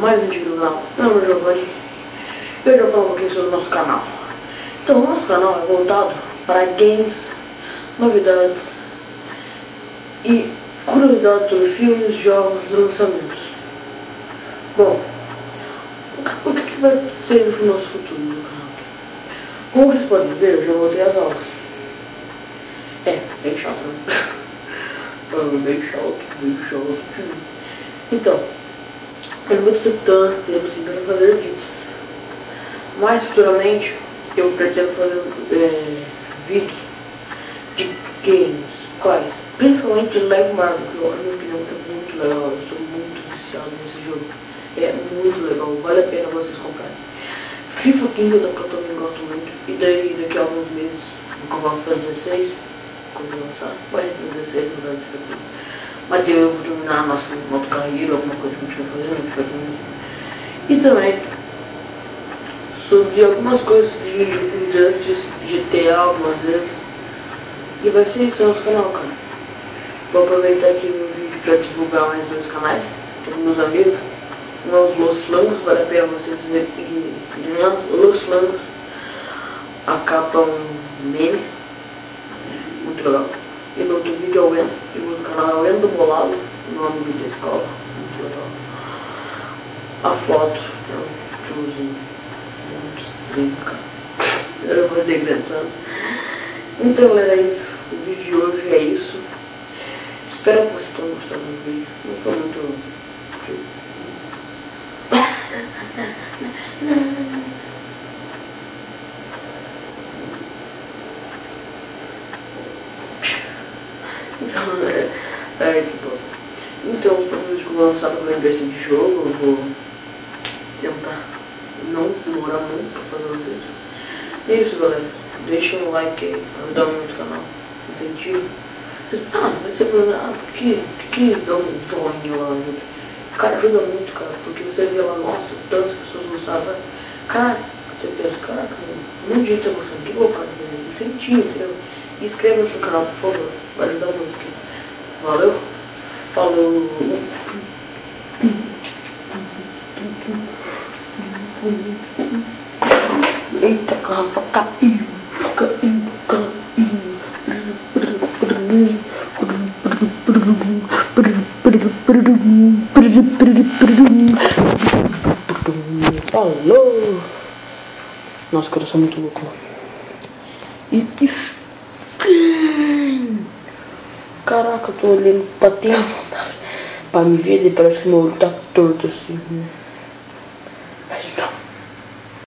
mais um vídeo do canal. Meu nome é Giovanni e hoje eu vou falar um pouquinho sobre o nosso canal. Então, o nosso canal é voltado para games, novidades e curiosidades sobre filmes, jogos e lançamentos. Bom, o que vai ser o nosso futuro no canal? Como vocês podem ver, eu já voltei às aulas. É, bem chato, né? Bem chato. Então, eu não vou ter tanto tempo assim para fazer vídeos. Mas futuramente eu pretendo fazer vídeos de games. Quais? Principalmente de Lego Marvel, que na minha opinião é muito legal. Eu sou muito viciado nesse jogo. É muito legal, vale a pena vocês comprarem. FIFA Kingdom, que eu também gosto muito. E daí daqui a alguns meses vou comprar para 16. Quando lançar, vai 16, não vai ficar tudo. Mas eu vou terminar a nossa moto carreira, alguma coisa que a gente vai fazer, não fica tudo. E também sobre algumas coisas de Injustice, GTA algumas vezes. E vai ser isso no nosso canal, cara. Vou aproveitar aqui meu vídeo para divulgar mais dois canais, todos meus amigos. Um é os Los Flangos, vale a pena vocês verem. Los Flangos, a capa é um meme, muito legal. E no outro vídeo é o Endo, e no canal é o Endo Bolado, o nome do vídeo da escola, muito legal. A foto é um tiozinho, muito estranho, cara. Eu vou degradando. Então galera, é isso. O vídeo de hoje é isso. Espero que vocês tenham gostado do vídeo. Não foi muito... Então, os próximos que eu vou lançar também vai ser de jogo. Eu vou tentar não demorar muito pra fazer isso. É isso, galera. Deixem um like aí, ajuda muito o canal. Incentivo. Vai ser problema. Por que dá um joinha lá? Cara, ajuda muito, cara. Porque você vê lá, nossa, tantas pessoas gostavam. Cara, você pensa, caraca, um monte de gente tá gostando. Que vou fazer? Incentivo, entendeu? E inscreva-se no canal, por favor. Vai ajudar muito aqui. Valeu? Falou! Eita, caramba, caiu. Falou! Nossa, cara, eu sou muito louco. E caraca, eu tô olhando pra tempo pra me ver e parece que meu olho tá torto assim. Mas não.